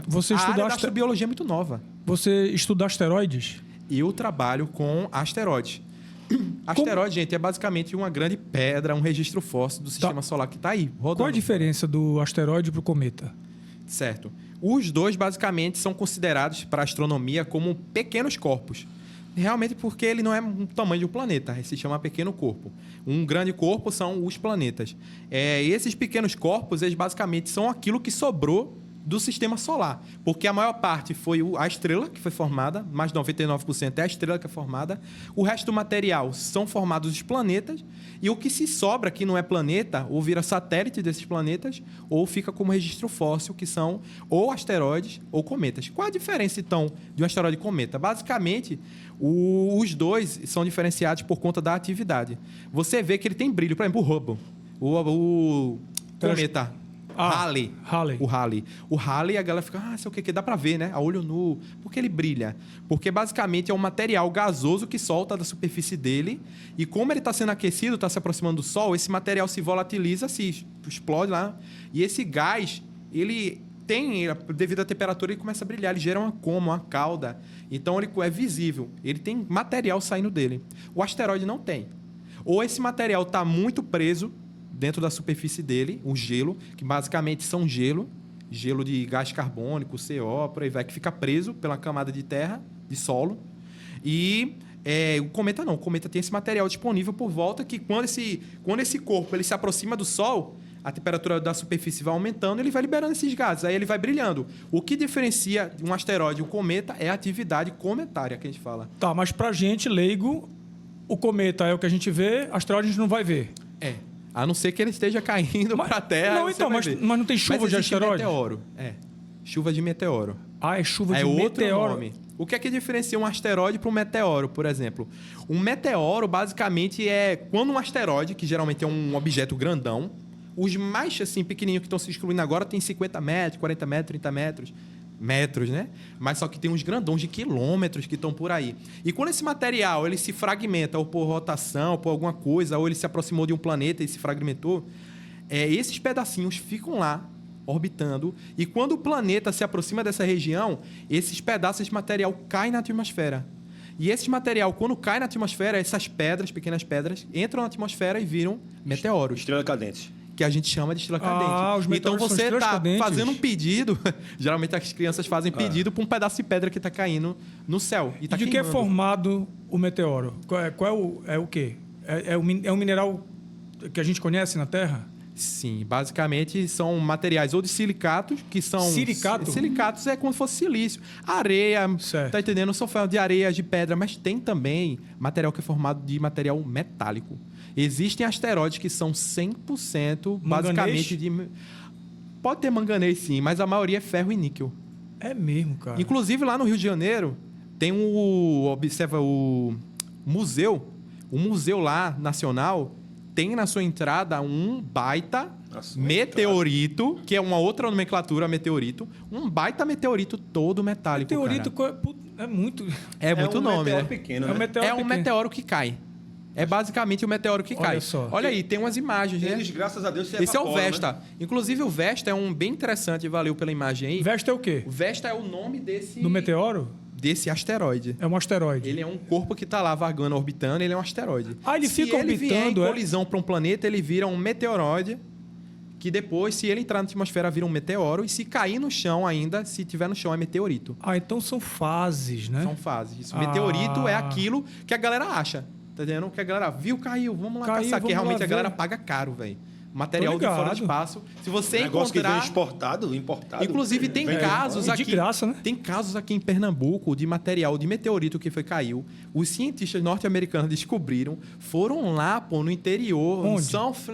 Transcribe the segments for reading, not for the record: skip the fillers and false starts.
Você A estuda área da astrobiologia é muito nova. Você estuda asteroides? Eu trabalho com asteroides. Asteroide, gente, é basicamente uma grande pedra, um registro fóssil do sistema solar que está aí, rodando. Qual a diferença do asteroide para o cometa? Certo. Os dois, basicamente, são considerados para a astronomia como pequenos corpos. Realmente porque ele não é o tamanho de um planeta, ele se chama pequeno corpo. Um grande corpo são os planetas. Esses pequenos corpos, eles basicamente são aquilo que sobrou do sistema solar. Porque a maior parte foi a estrela que foi formada, mais de 99% é a estrela que é formada. O resto do material são formados os planetas. E o que se sobra, que não é planeta, ou vira satélite desses planetas, ou fica como registro fóssil, que são ou asteroides ou cometas. Qual a diferença, então, de um asteroide e cometa? Basicamente, os dois são diferenciados por conta da atividade. Você vê que ele tem brilho. Por exemplo, o Hubble, o cometa Halley. O Halley, a galera fica, sei o que dá pra ver, né? A olho nu. Por que ele brilha? Porque basicamente é um material gasoso que solta da superfície dele. E como ele está sendo aquecido, está se aproximando do Sol, esse material se volatiliza, se explode lá. E esse gás, ele tem, devido à temperatura, ele começa a brilhar. Ele gera uma coma, uma cauda. Então ele é visível. Ele tem material saindo dele. O asteroide não tem. Ou esse material está muito preso dentro da superfície dele, o gelo, que basicamente são gelo de gás carbônico, CO, por aí vai, que fica preso pela camada de terra, de solo. E o cometa não. O cometa tem esse material disponível por volta que quando esse corpo ele se aproxima do Sol, a temperatura da superfície vai aumentando e ele vai liberando esses gases. Aí ele vai brilhando. O que diferencia um asteroide e um cometa é a atividade cometária que a gente fala. Tá, mas pra gente, leigo, o cometa é o que a gente vê, asteroide a gente não vai ver. A não ser que ele esteja caindo para a Terra. Não, então, mas não tem chuva de asteroide? Meteoro. Chuva de meteoro. É chuva de outro meteoro. Nome. O que é que diferencia um asteroide para um meteoro, por exemplo? Um meteoro, basicamente, é quando um asteroide, que geralmente é um objeto grandão, os mais assim, pequenininhos que estão se excluindo agora tem 50 metros, 40 metros, 30 metros, né? Mas só que tem uns grandões de quilômetros que estão por aí. E quando esse material ele se fragmenta, ou por rotação, ou por alguma coisa, ou ele se aproximou de um planeta e se fragmentou, esses pedacinhos ficam lá, orbitando, e quando o planeta se aproxima dessa região, esses pedaços de material caem na atmosfera. E esse material, quando cai na atmosfera, essas pedras, pequenas pedras, entram na atmosfera e viram meteoros. Estrela cadente. Que a gente chama de estrela cadente. Os Então você está cadentes. fazendo um pedido, geralmente as crianças fazem pedido para um pedaço de pedra que está caindo no céu. E de que é formado o meteoro? É o quê? É um mineral que a gente conhece na Terra? Sim, basicamente são materiais ou de silicatos, que são... Silicato? Silicatos é como se fosse silício. Areia, certo. Tá entendendo? São de areia, de pedra, mas tem também material que é formado de material metálico. Existem asteroides que são 100% basicamente de... Pode ter manganês, sim, mas a maioria é ferro e níquel. É mesmo, cara. Inclusive, lá no Rio de Janeiro, tem o museu. O museu lá, nacional, tem na sua entrada um baita meteorito, que é uma outra nomenclatura, meteorito. Um baita meteorito todo metálico, meteorito é muito... É muito nome, né? Pequeno, né? É um meteoro que cai. É basicamente o meteoro que cai. Só. Olha aí, tem umas imagens, né? Eles, graças a Deus, Esse é o Vesta. Né? Inclusive, o Vesta é um bem interessante, valeu pela imagem aí. Vesta é o quê? O Vesta é o nome desse... Do meteoro? Desse asteroide. É um asteroide. Ele é um corpo que está lá vagando, orbitando, ele é um asteroide. Ele fica orbitando... Se ele vier em colisão para um planeta, ele vira um meteoroide, que depois, se ele entrar na atmosfera, vira um meteoro, e se cair no chão ainda, se tiver no chão, é meteorito. Então são fases, né? São fases. Meteorito é aquilo que a galera acha. Tá entendendo? Que a galera viu, caiu, vamos lá caçar. Que realmente a galera paga caro, velho. Material de fora de espaço. Se você negócio encontrar... que vem importado. Inclusive, tem casos aqui... De graça, né? Tem casos aqui em Pernambuco de material de meteorito que caiu. Os cientistas norte-americanos descobriram, foram lá, no interior, onde?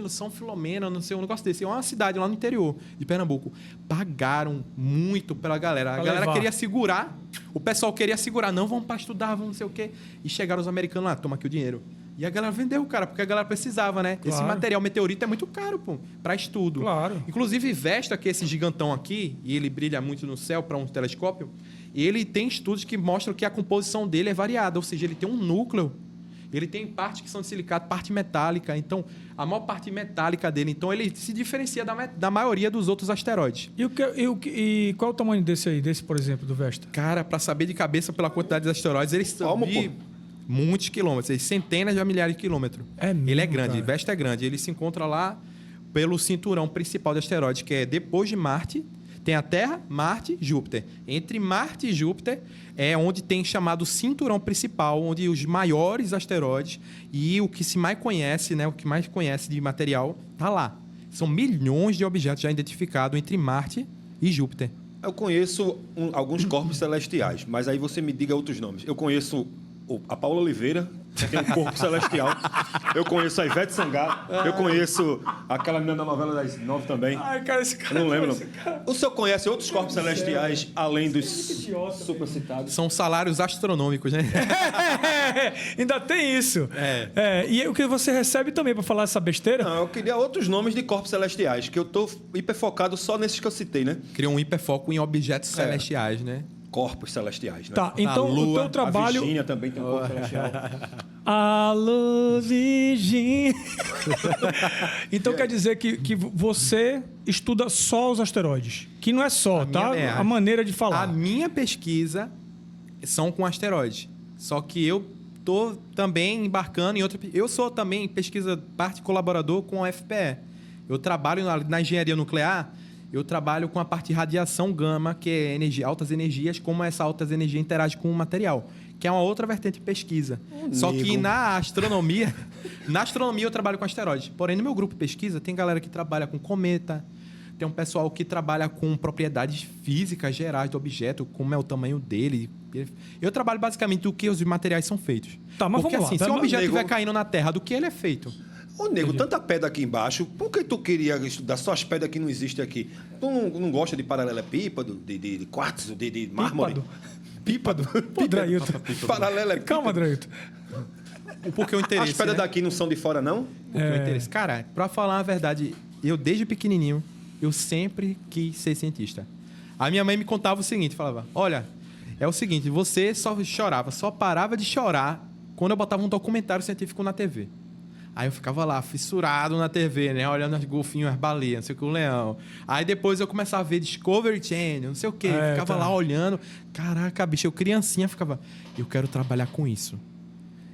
São Filomena, não sei, um negócio desse. É uma cidade lá no interior de Pernambuco. Pagaram muito pela galera. A galera queria segurar, o pessoal queria segurar. Não, vamos para estudar, vamos não sei o quê. E chegaram os americanos lá, toma aqui o dinheiro. E a galera vendeu, cara, porque a galera precisava, né? Claro. Esse material meteorito é muito caro, para estudo. Claro. Inclusive, Vesta, que é esse gigantão aqui, e ele brilha muito no céu para um telescópio, ele tem estudos que mostram que a composição dele é variada, ou seja, ele tem um núcleo. Ele tem partes que são de silicato, parte metálica. Então, a maior parte metálica dele. Então, ele se diferencia da maioria dos outros asteroides. E qual é o tamanho desse, por exemplo, do Vesta? Cara, para saber de cabeça pela quantidade de asteroides, eles são de muitos quilômetros, centenas de milhares de quilômetros. Ele é grande, Vesta é grande. Ele se encontra lá pelo cinturão principal de asteroides, que é depois de Marte. Tem a Terra, Marte, Júpiter. Entre Marte e Júpiter é onde tem chamado cinturão principal, onde os maiores asteroides e o que se mais conhece, né, o que mais conhece de material, tá lá. São milhões de objetos já identificados entre Marte e Júpiter. Eu conheço alguns corpos celestiais, mas aí você me diga outros nomes. Eu conheço a Paula Oliveira, que tem um corpo celestial. Eu conheço a Ivete Sangalo. Eu conheço aquela menina da novela das 9 também. Ai, cara, esse cara... Eu não lembro. O senhor conhece outros corpos celestiais além dos supercitados? São salários astronômicos, né? Ainda tem isso. E o que você recebe também para falar essa besteira? Não, eu queria outros nomes de corpos celestiais, que eu tô hiperfocado só nesses que eu citei, né? Criou um hiperfoco em objetos celestiais, né? Corpos celestiais, né? Tá, então o teu trabalho... A Virgínia também tem um corpo celestial. Alô, Virgínia. Então quer dizer que você estuda só os asteroides. Que não é só, a maneira de falar. A minha pesquisa são com asteroides. Só que eu tô também embarcando em outra... Eu sou também parte colaborador com a FPE. Eu trabalho na engenharia nuclear. Eu trabalho com a parte de radiação gama, que é altas energias, como essa altas energia interage com o material, que é uma outra vertente de pesquisa. Só que na astronomia eu trabalho com asteroides. Porém, no meu grupo de pesquisa, tem galera que trabalha com cometa, tem um pessoal que trabalha com propriedades físicas gerais do objeto, como é o tamanho dele. Eu trabalho basicamente do que os materiais são feitos. Tá, mas porque vamos lá, se um objeto estiver caindo na Terra, do que ele é feito? Ô, nego, tanta pedra aqui embaixo, por que tu queria estudar só as pedras que não existem aqui? Tu não gosta de paralelepípedo, de quartzo, de mármore? Pípado? Pô, Drailton. Paralelepípedo. Calma, Drailton. Porque o interesse, as pedras daqui não são de fora, não? Porque o interesse. Cara, pra falar a verdade, eu desde pequenininho, eu sempre quis ser cientista. A minha mãe me contava o seguinte, falava, olha, é o seguinte, você só chorava, só parava de chorar quando eu botava um documentário científico na TV. Aí eu ficava lá, fissurado na TV, né? Olhando os golfinhos, as baleias, não sei o que, o leão. Aí depois eu começava a ver Discovery Channel, não sei o que. Ficava lá olhando. Caraca, bicho, eu criancinha ficava... Eu quero trabalhar com isso.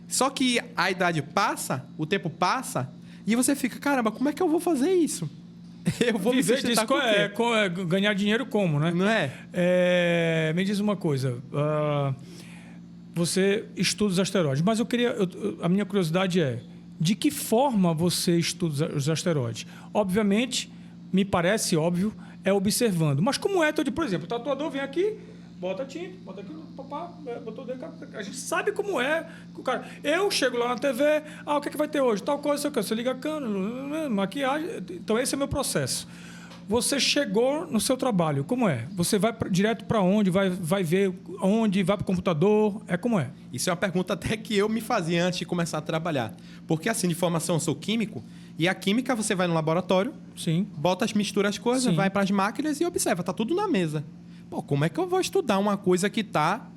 Só que a idade passa, o tempo passa, e você fica, caramba, como é que eu vou fazer isso? Eu vou me sustentar com o quê? Ganhar dinheiro como, né? Não é? Me diz uma coisa. Você estuda os asteroides, mas a minha curiosidade é... De que forma você estuda os asteroides? Obviamente, me parece óbvio, é observando. Mas como é, por exemplo, o tatuador vem aqui, bota tinta, bota aqui, papá, botou dentro, a gente sabe como é. O cara, eu chego lá na TV, o que é que vai ter hoje? Tal coisa, sei o que, você liga a câmera, maquiagem. Então, esse é o meu processo. Você chegou no seu trabalho, como é? Você vai direto para onde? Vai ver onde? Vai para o computador? Como é? Isso é uma pergunta até que eu me fazia antes de começar a trabalhar. Porque, assim, de formação, eu sou químico. E a química, você vai no laboratório, sim, mistura as coisas, sim, vai para as máquinas e observa. Tá tudo na mesa. Pô, como é que eu vou estudar uma coisa que tá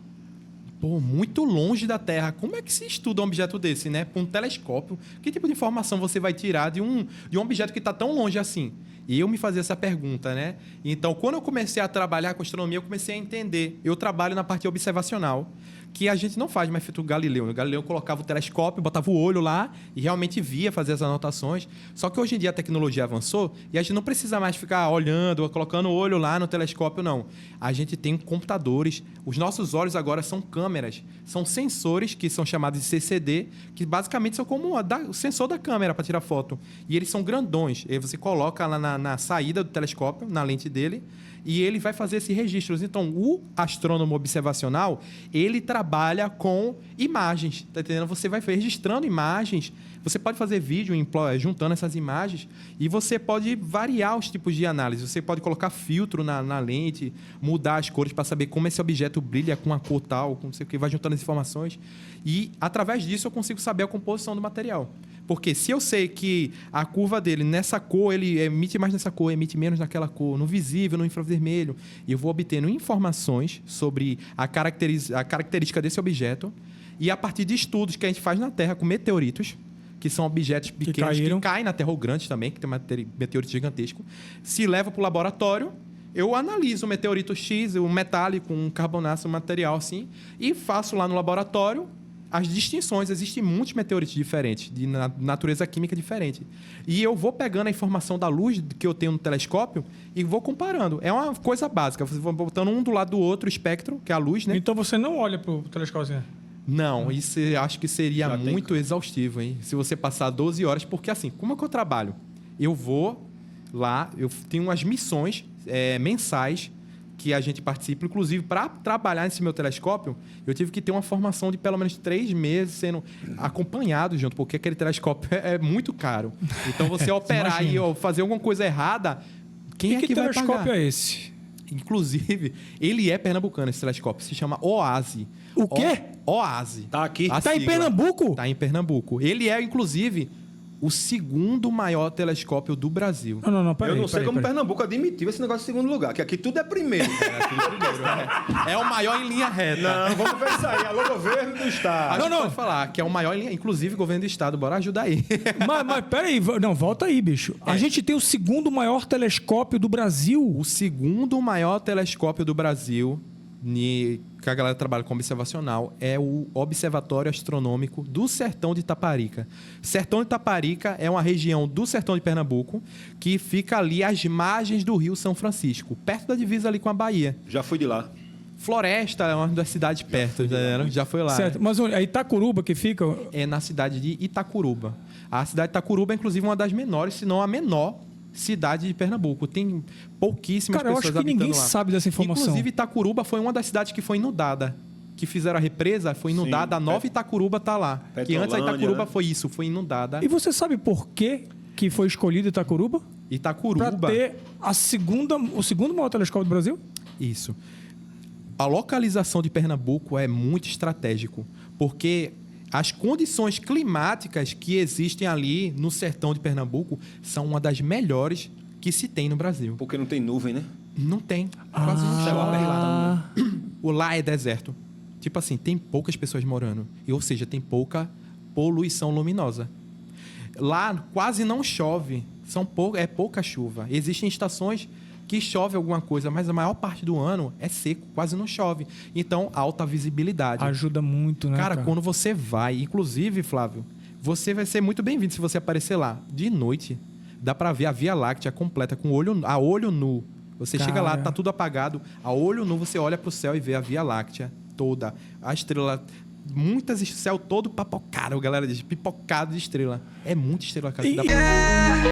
muito longe da Terra? Como é que se estuda um objeto desse, né? Com um telescópio. Que tipo de informação você vai tirar de um objeto que está tão longe assim? E eu me fazia essa pergunta, né? Então, quando eu comecei a trabalhar com astronomia, eu comecei a entender. Eu trabalho na parte observacional, que a gente não faz mais feito o Galileu. O Galileu colocava o telescópio, botava o olho lá e realmente via fazer as anotações. Só que hoje em dia a tecnologia avançou e a gente não precisa mais ficar olhando, colocando o olho lá no telescópio, não. A gente tem computadores. Os nossos olhos agora são câmeras. São sensores que são chamados de CCD, que basicamente são como o sensor da câmera para tirar foto. E eles são grandões. E você coloca lá na saída do telescópio, na lente dele, e ele vai fazer esses registros. Então, o astrônomo observacional, ele trabalha com imagens, tá entendendo? Você vai registrando imagens, você pode fazer vídeo juntando essas imagens e você pode variar os tipos de análise. Você pode colocar filtro na lente, mudar as cores para saber como esse objeto brilha com a cor tal, com não sei o que, vai juntando as informações. E, através disso, eu consigo saber a composição do material. Porque se eu sei que a curva dele, nessa cor, ele emite mais nessa cor, emite menos naquela cor, no visível, no infravermelho, eu vou obtendo informações sobre a característica desse objeto, E a partir de estudos que a gente faz na Terra com meteoritos, que são objetos pequenos que caem na Terra, ou grandes também, que tem um meteorito gigantesco, se leva para o laboratório, eu analiso o meteorito X, um metálico, um carbonáceo, um material assim, e faço lá no laboratório as distinções. Existem muitos meteoritos diferentes, de natureza química diferente. E eu vou pegando a informação da luz que eu tenho no telescópio e vou comparando. É uma coisa básica. Você vai botando um do lado do outro o espectro, que é a luz, né? Então você não olha pro telescópio assim? Não, isso eu acho que seria muito exaustivo, hein? Se você passar 12 horas, porque assim, como é que eu trabalho? Eu vou lá, eu tenho umas missões mensais que a gente participa. Inclusive, para trabalhar nesse meu telescópio, eu tive que ter uma formação de pelo menos 3 meses sendo acompanhado junto, porque aquele telescópio é muito caro. Então, você operar e fazer alguma coisa errada, quem é que vai pagar? Que telescópio é esse? Inclusive, ele é pernambucano, esse telescópio. Se chama OASI. O quê? OASI. Tá aqui. Tá em Pernambuco? Tá em Pernambuco. Ele é, inclusive, o segundo maior telescópio do Brasil. Não, peraí. Eu não sei como Pernambuco admitiu esse negócio de segundo lugar, que aqui tudo é primeiro. É o maior em linha reta. Não, vamos ver isso aí. Alô, governo do Estado. A gente pode falar que é o maior em linha... Inclusive, governo do Estado. Bora ajudar aí. Mas peraí. Não, volta aí, bicho. A gente tem o segundo maior telescópio do Brasil. O segundo maior telescópio do Brasil, que a galera trabalha com observacional, é o Observatório Astronômico do Sertão de Itaparica. Sertão de Itaparica é uma região do sertão de Pernambuco que fica ali às margens do Rio São Francisco, perto da divisa ali com a Bahia. Já fui de lá. Floresta é uma das cidades perto, já foi lá. Certo. Mas é Itacuruba que fica? É na cidade de Itacuruba. A cidade de Itacuruba é, inclusive, uma das menores, se não a menor cidade de Pernambuco. Tem pouquíssimas pessoas habitando lá. Cara, eu acho que ninguém sabe dessa informação. Inclusive, Itacuruba foi uma das cidades que foi inundada. Que fizeram a represa, foi inundada. Sim, a nova Iitacuruba tá lá. Que antes a Itacuruba foi inundada. E você sabe por que foi escolhido Itacuruba? Itacuruba. Para ter o segundo maior telescópio do Brasil? Isso. A localização de Pernambuco é muito estratégico, porque as condições climáticas que existem ali no sertão de Pernambuco são uma das melhores que se tem no Brasil. Porque não tem nuvem, né? Não tem. Quase não chove lá. O lá é deserto. Tipo assim, tem poucas pessoas morando. Ou seja, tem pouca poluição luminosa. Lá quase não chove. É pouca chuva. Existem estações que chove alguma coisa, mas a maior parte do ano é seco, quase não chove. Então, alta visibilidade. Ajuda muito, né, cara? Quando você vai, inclusive, Flávio, você vai ser muito bem-vindo se você aparecer lá. De noite, dá pra ver a Via Láctea completa, a olho nu. Você chega lá, tá tudo apagado, a olho nu você olha pro céu e vê a Via Láctea toda. A estrela... o céu todo papocado, a galera diz, pipocado de estrela. É muita estrela, cara.